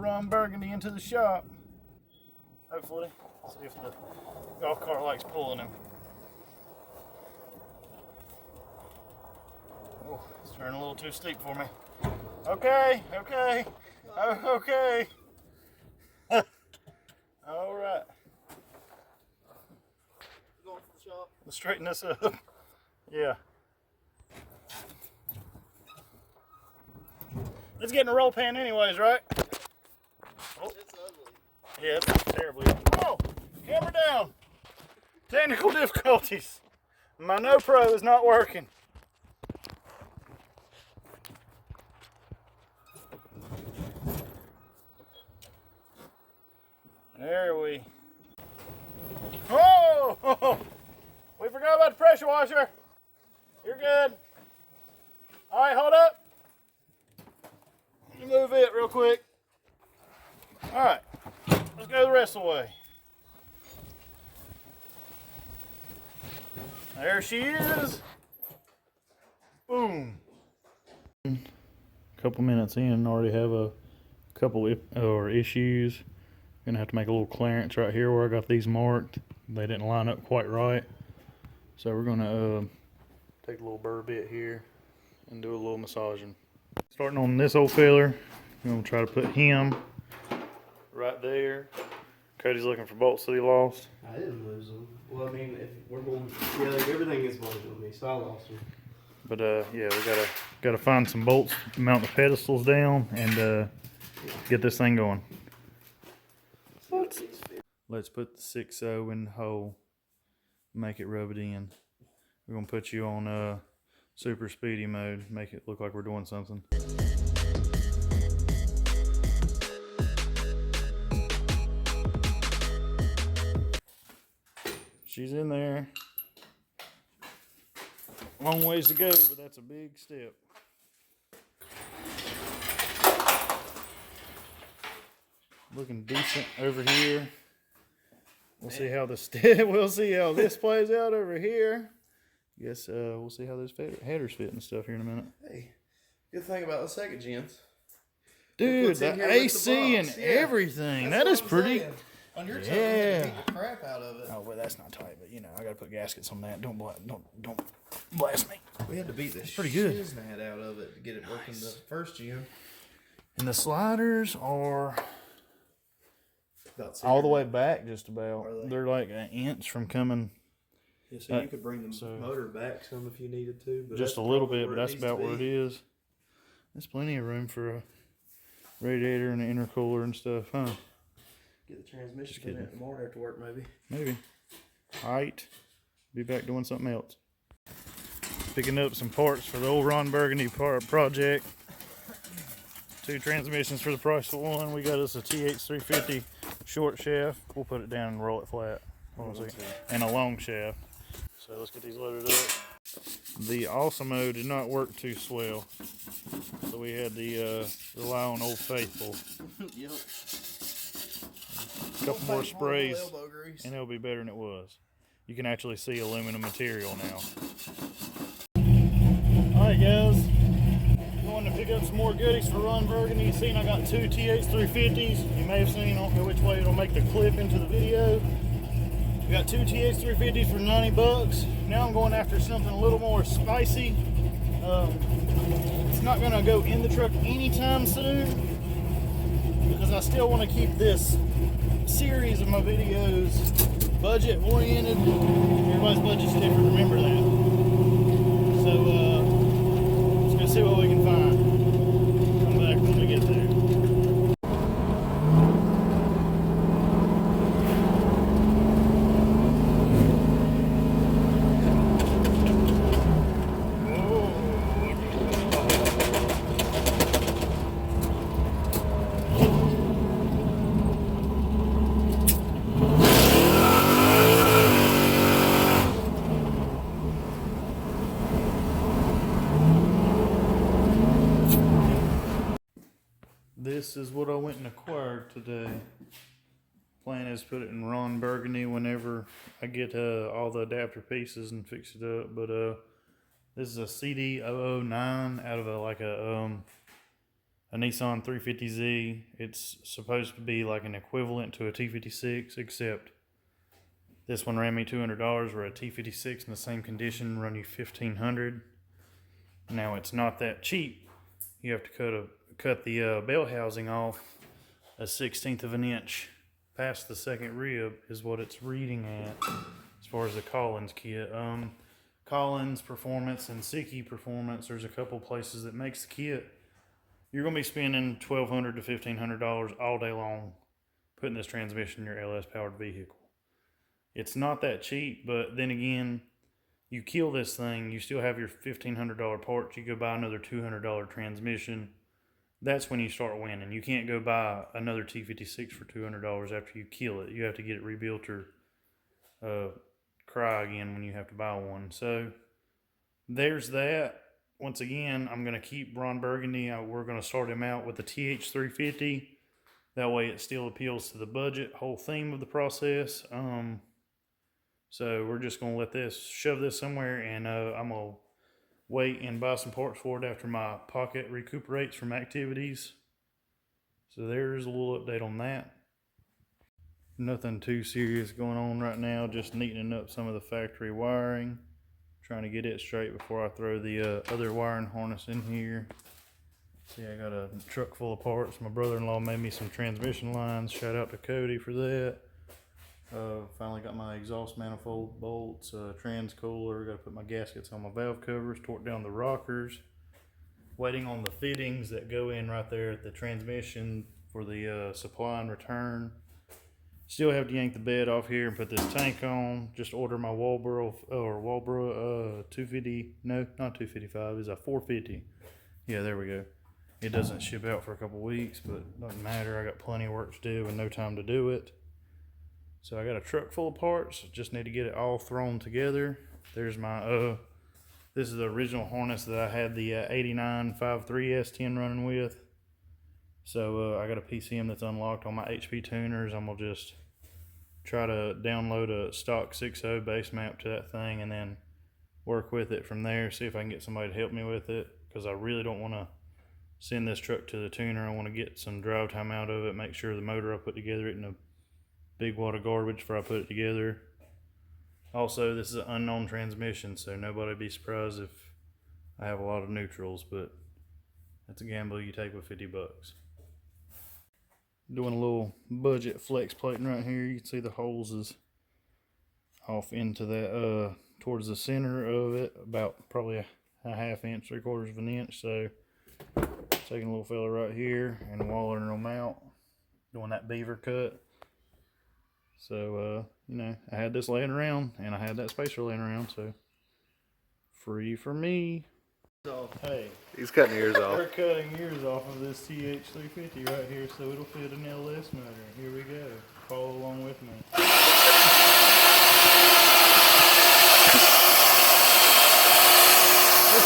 Ron Burgundy into the shop. Hopefully. See if the golf cart likes pulling him. Oh, it's turning a little too steep for me. Okay, okay, oh, okay. All right. Going to the shop. Let's straighten this up. Yeah. It's getting a roll pan anyways, right? Oh. It's ugly. Yeah, it's terribly. Whoa! Camera down! Technical difficulties. My No Pro is not working. There we. Oh! We forgot about the pressure washer. You're good. All right, hold up. You move it real quick. All right, let's go the rest of the way. There she is. Boom. A couple minutes in, already have a couple issues. Gonna have to make a little clearance right here where I got these marked. They didn't line up quite right. So we're gonna take a little burr bit here and do a little massaging. Starting on this old filler, I'm gonna try to put him right there. Cody's looking for bolts that he lost. I didn't lose them. Well, I mean, if we're going together, everything is going with me, so I lost them. But yeah, we gotta find some bolts to mount the pedestals down and get this thing going. Let's put the 6.0 in the hole. Make it rub it in. We're gonna put you on super speedy mode. Make it look like we're doing something. She's in there. Long ways to go, but that's a big step. Looking decent over here. We'll see how this plays out over here. Guess we'll see how those headers fit and stuff here in a minute. Hey, good thing about the second gens. Dude, the AC and everything. That is pretty. Saying. On your truck, you beat the crap out of it. Oh, well, that's not tight, but you know, I gotta put gaskets on that. Don't blast me. We had to beat the pretty good shiznit out of it to get it working the first gen. And the sliders are all the way back, just about. They're like an inch from coming. Yeah, so you could bring the motor back some if you needed to. But just a little bit, but that's about where it is. There's plenty of room for a radiator and an intercooler and stuff, huh? Get the transmission in it tomorrow after work, maybe. Maybe. Alright. Be back doing something else. Picking up some parts for the old Ron Burgundy project. 2 transmissions for the price of 1. We got us a TH350 short shaft. We'll put it down and roll it flat. And a long shaft. So let's get these loaded up. The Awesome-O did not work too swell. So we had to rely on Old Faithful. Yep. A couple more sprays and it'll be better than it was. You can actually see aluminum material now. Alright guys, going to pick up some more goodies for Ron Burgundy. You've seen I got 2 TH350s. You may have seen, I don't know which way it'll make the clip into the video. We got 2 TH350s for 90 bucks. Now I'm going after something a little more spicy. It's not going to go in the truck anytime soon because I still want to keep this series of my videos budget oriented. Everybody's budget's different, remember that. So let's go see what we can find. Come back when we get there. This is what I went and acquired today. Plan is put it in Ron Burgundy whenever I get all the adapter pieces and fix it up. But this is a CD009 out of a a Nissan 350Z. It's supposed to be like an equivalent to a T56, except this one ran me $200, where a T56 in the same condition run you $1,500. Now it's not that cheap. You have to cut the belt housing off a 1/16 of an inch past the second rib is what it's reading at as far as the Collins kit. Collins Performance and Siki Performance, there's a couple places that makes the kit. You're going to be spending $1,200 to $1,500 all day long putting this transmission in your LS powered vehicle. It's not that cheap, but then again, you kill this thing, you still have your $1,500 parts, you go buy another $200 transmission. That's when you start winning. You can't go buy another T56 for $200 after you kill it. You have to get it rebuilt or cry again when you have to buy one. So there's that. Once again, I'm going to keep Ron Burgundy. We're going to start him out with the TH350. That way it still appeals to the budget, whole theme of the process. So we're just going to shove this somewhere, and I'm going to wait and buy some parts for it after my pocket recuperates from activities. So there's a little update on that. Nothing too serious going on right now, just neatening up some of the factory wiring, trying to get it straight before I throw the other wiring harness in here. See, I got a truck full of parts. My brother-in-law made me some transmission lines. Shout out to Cody for that. Finally got my exhaust manifold bolts, trans cooler, got to put my gaskets on my valve covers, torque down the rockers. Waiting on the fittings that go in right there at the transmission for the supply and return. Still have to yank the bed off here and put this tank on. Just order my Walbro 250, no, not 255, it's a 450. Yeah, there we go. It doesn't ship out for a couple weeks, but doesn't matter. I got plenty of work to do and no time to do it. So I got a truck full of parts, just need to get it all thrown together. There's my, this is the original harness that I had the 89 5.3 S10 running with. So I got a PCM that's unlocked on my HP tuners. I'm gonna just try to download a stock 6.0 base map to that thing and then work with it from there, see if I can get somebody to help me with it, because I really don't want to send this truck to the tuner. I want to get some drive time out of it, make sure the motor I put together isn't a big wad of garbage before I put it together. Also, this is an unknown transmission, so nobody be surprised if I have a lot of neutrals, but that's a gamble you take with 50 bucks. Doing a little budget flex plating right here. You can see the holes is off into that towards the center of it, about probably a half inch, 3/4 of an inch. So taking a little fella right here and wallering them out, doing that beaver cut. So, you know, I had this laying around and I had that spacer laying around, so free for me. Hey, he's cutting ears off. We're cutting ears off of this TH350 right here, so it'll fit an LS motor. Here we go. Follow along with me. Let's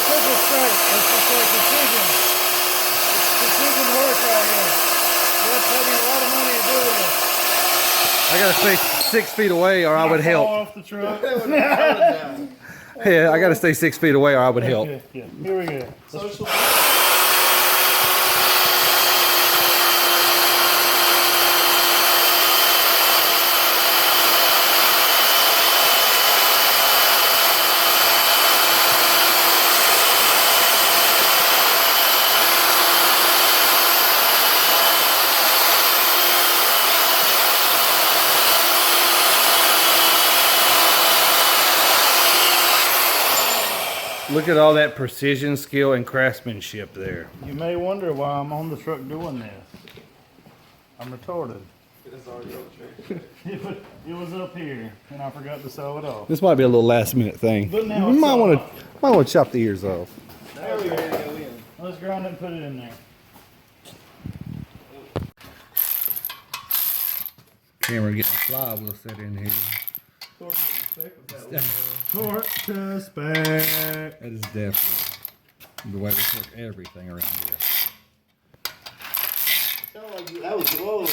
put this straight. Let's just say precision. It's precision work right here. That's taking a lot of money to do this. I gotta stay 6 feet away or I would help. Off the truck. Yeah, I gotta stay 6 feet away or I would help. Yeah. Here we go. Look at all that precision, skill, and craftsmanship there. You may wonder why I'm on the truck doing this. I'm retarded. It's already on the track. It was up here, and I forgot to sew it off. This might be a little last minute thing. But now You might want to chop the ears off. There we go. Let's grind it and put it in there. Camera getting a flywheel set in here. Torque to spec. That is definitely the way we cook everything around here. That was whoa.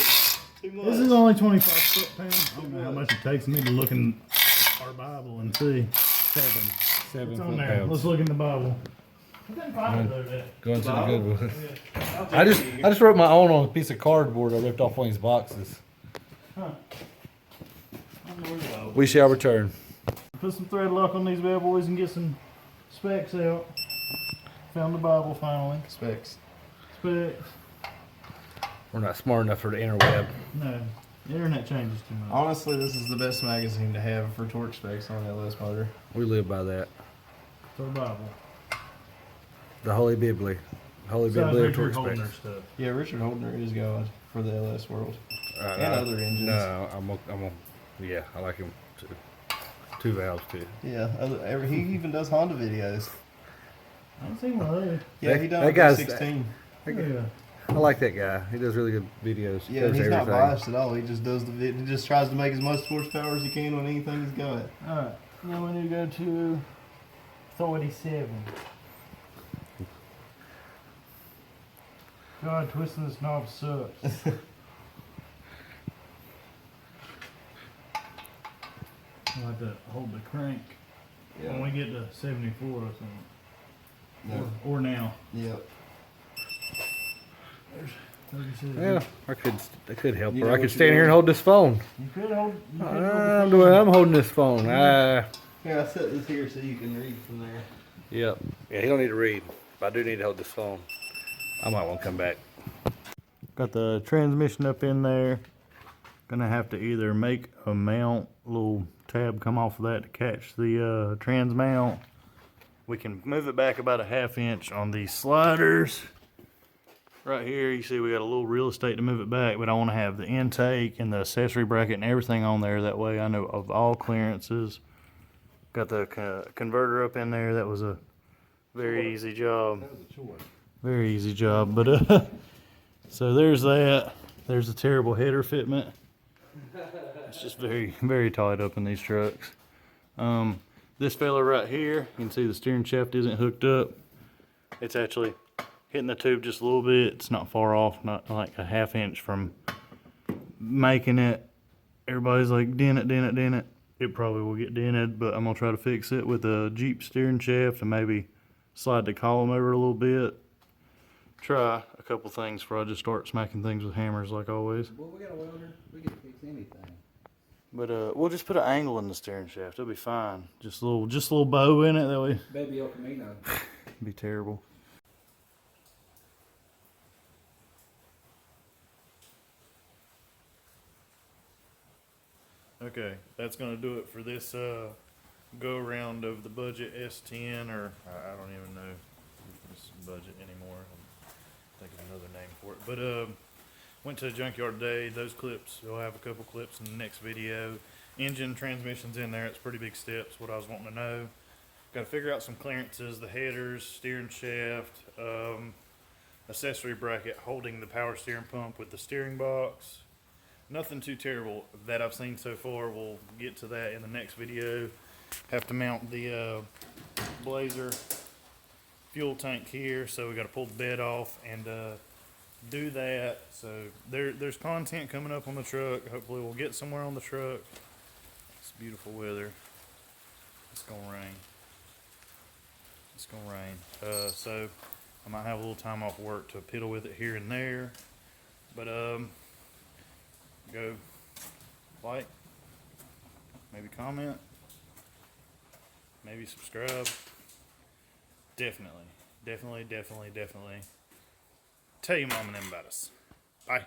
Too much. This is only 25 foot-pounds. I don't know how much it takes me to look in our Bible and see. Seven It's on foot there. pounds. Let's look in the Bible. I couldn't find it the other day. Going to the Goodwill. Yeah. I'll take I it. just wrote my own on a piece of cardboard I ripped off one of these boxes. Huh. I don't know where the Bible We shall return. Put some thread lock on these bad boys and get some specs out. Found the Bible finally. Specs. Specs. We're not smart enough for the interweb. No. The internet changes too much. Honestly, this is the best magazine to have for torque specs on an LS motor. We live by that. For the Bible. The Holy Bible. Holy Besides Bible of Richard torque Holder specs. stuff. Yeah, Richard Holdner is God for the LS world. And other engines. No, yeah, I like him too. 2 valves too. Yeah, he even does Honda videos. I don't see one of those. Yeah, he done that guy's- 16. Yeah. I like that guy. He does really good videos. Yeah, Does he's not everything. biased at all. He just does he just tries to make as much horsepower as he can on anything he's got. Alright. Now we need to go to 37. God, twisting this knob sucks. I have to hold the crank when we get to 74 or something. No. Or now. Yep. There's 37. Yeah, I could help You her. know I could what stand you're here and doing? hold this phone. You could hold. I'm holding this phone. Here, I set this here so you can read from there. Yep. Yeah, he don't need to read, but I do need to hold this phone. I might want to come back. Got the transmission up in there. Gonna have to either make a mount, little tab come off of that to catch the trans mount. We can move it back about a 1/2 inch on these sliders. Right here, you see we got a little real estate to move it back, but I want to have the intake and the accessory bracket and everything on there. That way I know of all clearances. Got the converter up in there. That was a very easy job. That was a choice. Very easy job, but so there's that. There's a terrible header fitment. It's just very, very tight up in these trucks. This fella right here, you can see the steering shaft isn't hooked up. It's actually hitting the tube just a little bit. It's not far off, not like a 1/2 inch from making it. Everybody's like, dent it, dent it, dent it. It probably will get dented, but I'm gonna try to fix it with a Jeep steering shaft and maybe slide the column over a little bit. Try a couple things before I just start smacking things with hammers like always. Well, we got a welder. We can fix anything. But we'll just put an angle in the steering shaft. It'll be fine. Just a little bow in it. That way, Baby Lq9. it'd be terrible. Okay, that's gonna do it for this go around of the budget S10, or I don't even know if this budget anymore. I'm thinking of another name for it. But went to the junkyard today. Those clips, we'll have a couple clips in the next video. Engine, transmission's in there. It's pretty big steps. What I was wanting to know. Got to figure out some clearances, the headers, steering shaft, accessory bracket holding the power steering pump with the steering box. Nothing too terrible that I've seen so far. We'll get to that in the next video. Have to mount the Blazer fuel tank here, so we got to pull the bed off and do that. So there's content coming up on the truck. Hopefully we'll get somewhere on the truck. It's beautiful weather. It's gonna rain. It's gonna rain. So I might have a little time off work to piddle with it here and there. But go like, maybe comment, maybe subscribe. Definitely tell your mom and them about us. Bye.